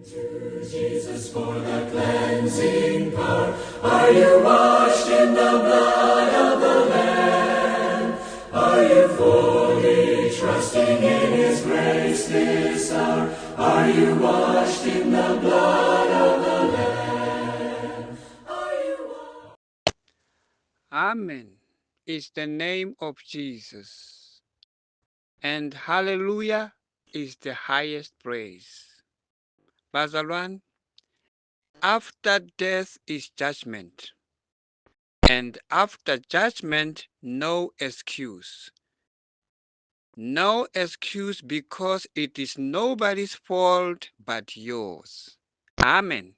To Jesus for the cleansing power. Are you washed in the blood of the Lamb? Are you fully trusting in His grace this hour? Are you washed in the blood of the Lamb? Are you washed? Amen is the name of Jesus, and hallelujah is the highest praise. Bazalwane, after death is judgment, and after judgment, no excuse. No excuse because it is nobody's fault but yours. Amen.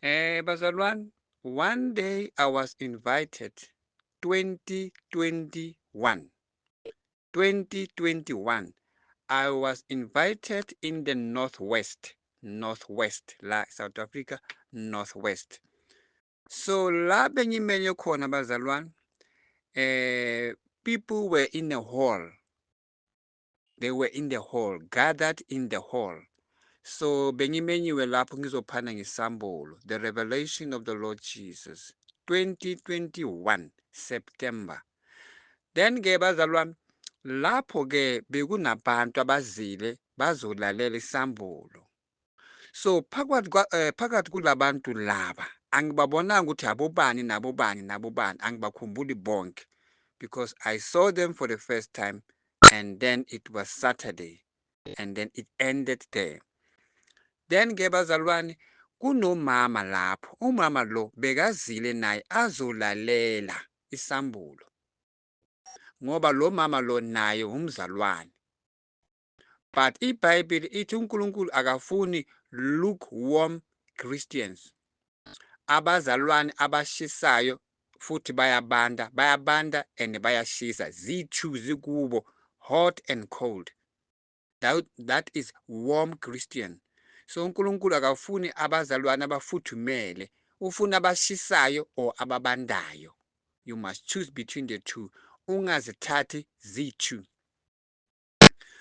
Bazalwane, one day I was invited, 2021. 2021, I was invited in the Northwest, la South Africa, Northwest. So la bengimenyo khona bazalwane, people were in a hall. They were in the hall, gathered in the hall. So bengimenyiwe lapho ngizophana ngesambulo, the revelation of the Lord Jesus, 2021 September. Then ke bazalwane, lapho ke bekunabantu abazile bazolalela isambulo. So phakathi kulabantu laba angibabonanga ukuthi abobani nabobani nabobani, angibakhumbuli bonke because I saw them for the first time and then it was Saturday and then it ended there. Then ke bazalwane, kunomama lapho, umama lo bekazile naye azolalela isambulo ngoba lo mama lo naye umzalwane. But iBhayibheli ithi uNkulunkulu akafuni lukewarm Christians, abazalwane abashisayo futhi bayabanda and bayashisa, zithu zikubo, hot and cold. That is warm Christian. So uNkulunkulu akafuni abazalwane abafuthumele, ufuna abashisayo or ababandayo. You must choose between the two. Ungazithathi zithu.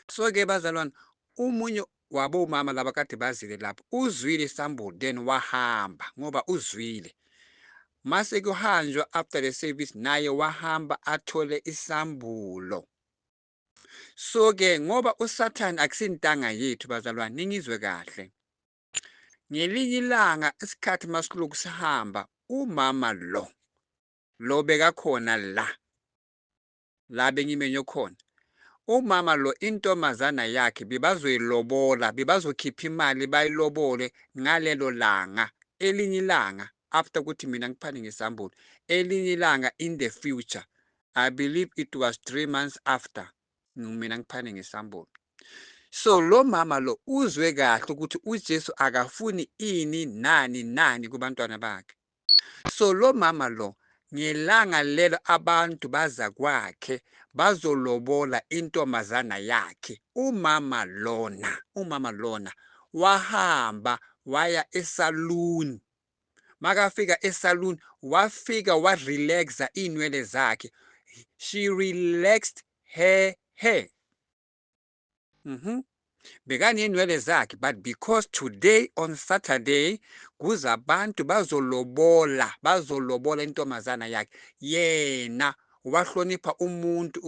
So ke bazalwane, umunye wabomama laba kade bazile lapho uzwile isambulo then wahamba ngoba uzwile. Mase kuhanjwa after the service naye wahamba athole isambulo. So ke ngoba uSathane akusintanga yethu bazalwane, ningizwe kahle. Ngelinye ilanga isikhathi masiloku sihamba, umama lo bekakhona la bengimenyo khona. Umama lo intombazana yakhe bebazoyilobola, bebazokhipha imali bayilobole ngalelo langa. Elinye ilanga after ukuthi mina ngiphane ngesambulo, elinye ilanga in the future, I believe it was 3 months after mina ngiphane ngesambulo. So lo mama lo uzwe kahle ukuthi uJesu akafuni ini nani kubantwana bakhe. So lo mama lo ngelanga lelo abantu baza kwakhe bazolobola intombazana yakhe. Umama lona wahamba waya esaluni. Makafika esaluni wafika warelaxa inwele zakhe. She relaxed her hair. Bekanenwele zakhe, but because today on Saturday kuzabantu bazolobola intombazana yakhe, yena wahlonipha umuntu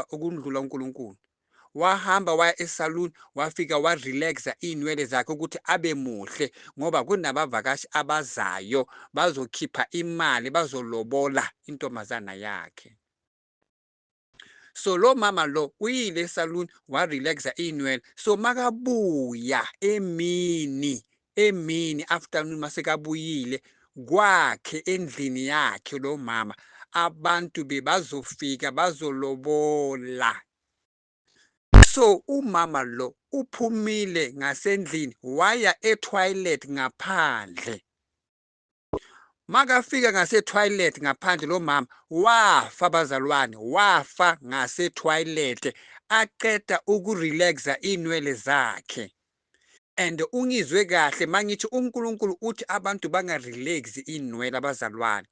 ukundlula uNkulunkulu. Wahamba waya esaluni wafika warelaxa inwele zakhe ukuthi abe muhle ngoba kunabavakashi abazayo bazokhipha imali bazolobola intombazana yakhe. So lo mama lo uyile esaluni warelaxa inwele. So makabuya emini afternoon masekabuyile kwakhe endlini yakhe lo mama, abantu bebazofika bazolobola. So umama lo uphumile ngasendlini waya etoilet ngaphandle. Makafika ngase-toilet ngaphandle lo mama wafa bazalwane, wafa ngase-toilet aqeda ukurelaxa inwele zakhe. And ungizwe kahle mangithi uNkulunkulu uthi abantu bangarelaxi inwele abazalwane,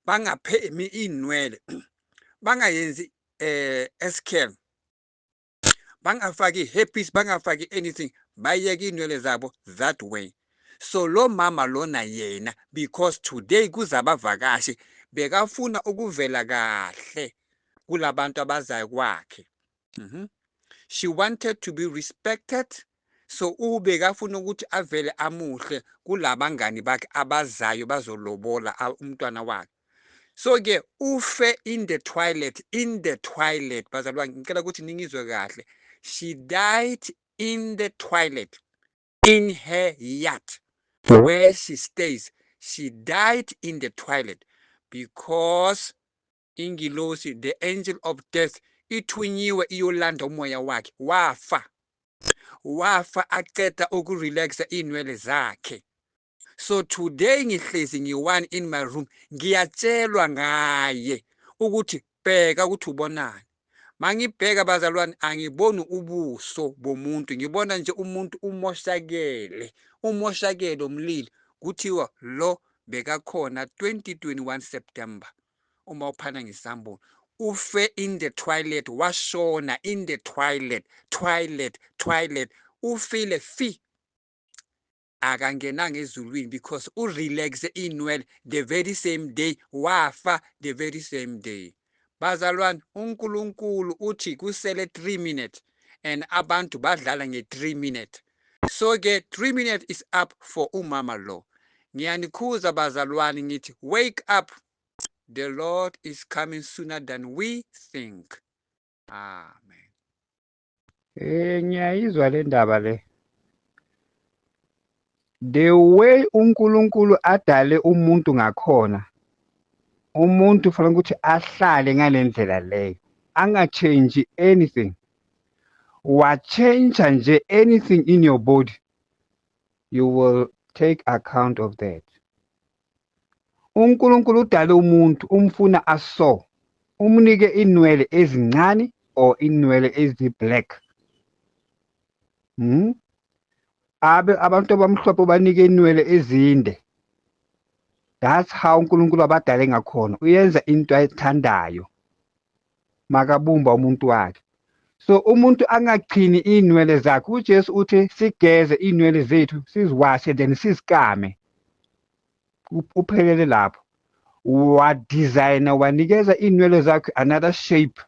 bangaphemi inwele, bangayenzi escale, bangafaki herpes, bangafaki anything, bayeke inwele zabo that way. So lo mama lona yena, because today kuzabavakashi, bekafuna ukuvela kahle kulabantu abazayo kwakhe. She wanted to be respected. So ubekafuna ukuthi avele amuhle kulabangani bakhe abazayo bazolobola umntwana wakhe. So ke ufe in the twilight, bazalwane ngicela ukuthi ningizwe kahle. She died in the twilight, in her yacht where she stays. She died in the twilight because ingilosi, the angel of death, ithunyiwe iyolanda umoya wakhe, wafa aqeda ukurelaxa inwele zakhe. So today ngihlezi ngiwani in my room, ngiyatshelwa ngaye ukuthi bheka ukuthi ubonani. Mangibheka bazalwane, angiboni ubuso bomuntu, ngibona nje umuntu umoshakele umlilo. Kuthiwa lo bekakhona 2021 September uma uphana ngesambulo. Ufe in the twilight, washona in the twilight. Ufile fi akangenanga ezulwini because urelaxe inwele the very same day, wafa the very same day. Bazalwane, uNkulunkulu uthi kusele 3 minutes and abantu badlala nge3 minutes. So ke 3 minutes is up for umama lo. Ngiyanikhuza bazalwane ngithi wake up, the Lord is coming sooner than we think. Amen. Ngiyayizwa le ndaba le. The way uNkulunkulu adale umuntu ngakhona, umuntu fanele ukuthi ahlale ngalendlela leyo, angachange anything. Wa-change nje anything in your body, you will take account of that. uNkulunkulu udale umuntu umfuna aso, umnike inwele ezincane or inwele ezi-black. Abantu abamhlophe banike inwele ezinde. That's how uNkulunkulu abadale ngakhona. Uyenza into ayithandayo makabumba umuntu wakhe. So umuntu angachini inwele zakhe. uJesu uthi sigeze inwele zethu, siziwashe then sizikame. Uphelele lapho. Wa-designer, wanikeza inwele zakhe another shape.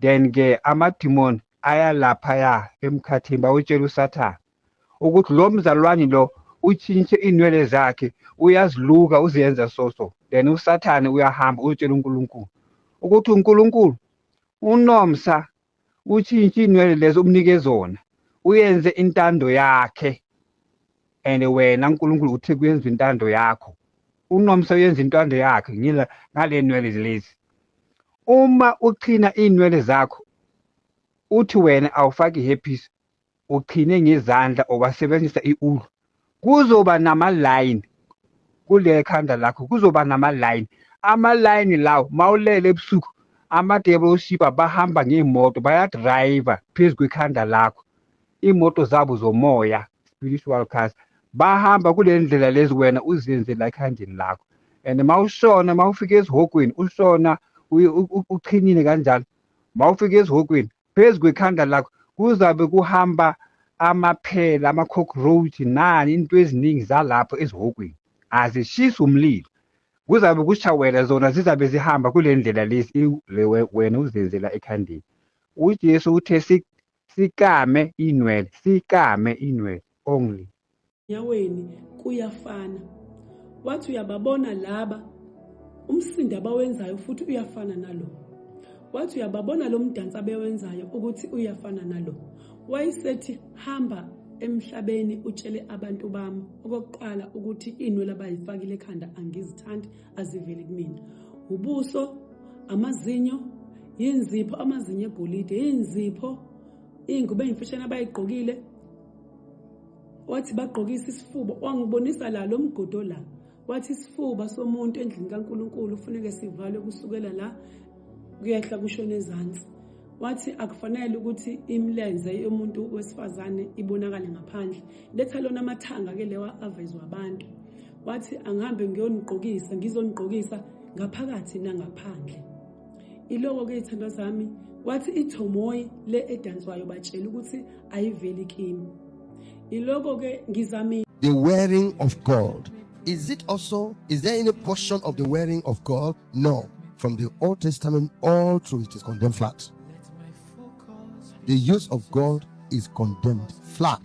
Then ke amadimoni ayalaphaya emkhathini bawutshela uSathane ukuthi lo mzalwane lo utshintshe inwele zakhe, uyaziluka uziyenza so. Then uSathane uyahamba utshela uNkulunkulu ukuthi uNkulunkulu unomsa utshintshe inwele lezo umnike zona, uyenze intando yakhe. And wena uNkulunkulu uthi kuyenza intando yakho. Unomsa uyenza intando yakhe ngale nwele lezi. Uma uchina inwele zakho, uthi wena awufaki hairpiece, uchine ngezandla obasebenzisa iulu, kuzoba nama-line kule khanda lakho, kuzoba nama-line. Ama-line lawo mawulele ebusuku, ama-devil-worshipper bahamba ngemoto, bayadrayiva phezu kwekhanda lakho. Imoto zabo zomoya, spiritual cars, bahamba kule ndlela lezi wena uzenzela ekhandeni lakho. And mawushona, mawufika ezihokweni, ushona uchinile kanjalo, mawufika ezihokweni phezu kwekhanda lakho kuzabe kuhamba amaphela, ama-cockroach nani into eziningi zalapho ezihokweni, azishisa umlilo. Kuzabe kushawela zona, zizabe zihamba kule ndlela lezi wena uzenzela ekhandeni. uJesu uthe sikame inwele only. Nyaweni kuyafana. Wathi uyababona laba, umsindo abawenzayo futhi uyafana nalo. Wathi uyababona lo mdansi abewenzayo ukuthi uyafana nalo. Wayesethi hamba emhlabeni utshele abantu bami okokuqala ukuthi inwele abayifakile ekhanda angizithandi, aziveli kumina. Ubuso, amazinyo, yinzipho, amazinyo egolide, yinzipho, ingubo ezimfishane abayigqokile. Wathi bagqokisa isifuba, wangibonisa la lo mgodo la. Wathi isifuba somuntu endlini kaNkulunkulu kufanele sivalwe kusukela la kuyehla kushona ezantsi. Wathi akufanele ukuthi imilenze yomuntu wesifazane ibonakale ngaphandle. Letha lona amathanga ke lewa avezwa abantu. Wathi angihambe ngizonigqokisa ngaphakathi nangaphandle. Iloko ke ithandwa zami, wathi ithomoyi le edanswayo batshela ukuthi ayiveli kimi. Iloko ke ngizamile The wearing of God. Is there any portion of the wearing of God? No. From the Old Testament all through it is condemned flat. The use of God is condemned flat,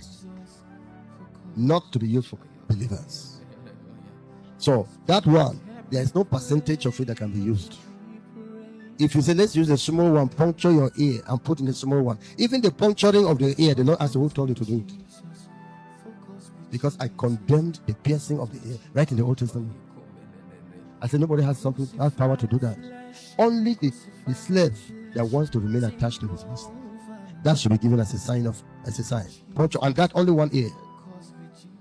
not to be used for believers. So that one, there is no percentage of it that can be used. If you say, let's use a small one, puncture your ear and put in a small one. Even the puncturing of the ear, the Lord asked who told you to do it. Because I condemned the piercing of the ear right in the Old Testament. I said nobody has power to do that. Only the slave that wants to remain attached to his master. That should be given as a sign. Puncture, and that only one ear.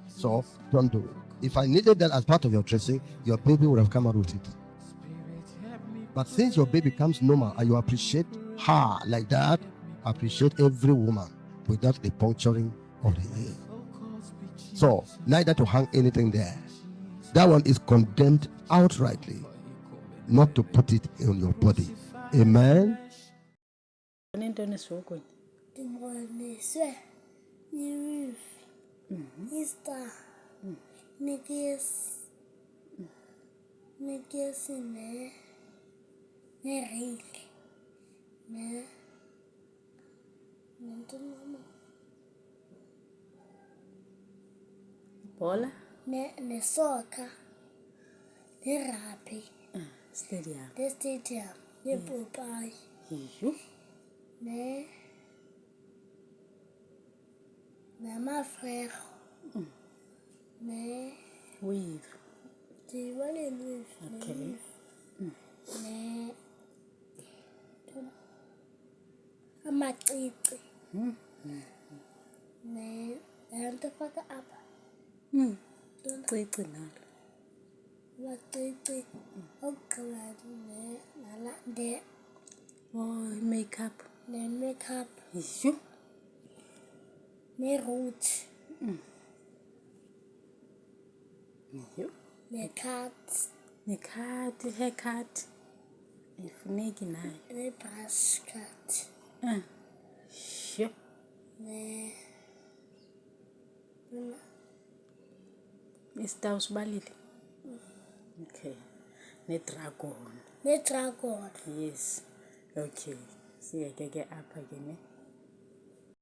So don't do it. If I needed that as part of your dressing, your baby would have come out with it. But since your baby comes normal and you appreciate her like that, appreciate every woman without the puncturing of the ear. So, neither to hang anything there. That one is condemned outrightly, not to put it on your body. Amen. Bola? Ne soccer, ne rugby, Stadium. ne stadium, ne Popeye, ne Mafrero, ne Weave. Weave, Okay. ne amacici, ne nto faka apha. Cici nalo. Amacici, okugqiba nala Oh, makeup. ne makeup, Yho. ne root, Yho. ne cut, Nekati, haircut. Ifuneki nayo. ne brush cut, Yho. ne Isitawu sibalile. Okay. Ne-dragon. ne dragon. Yes. Okay. Siyeke ke apha ke ne.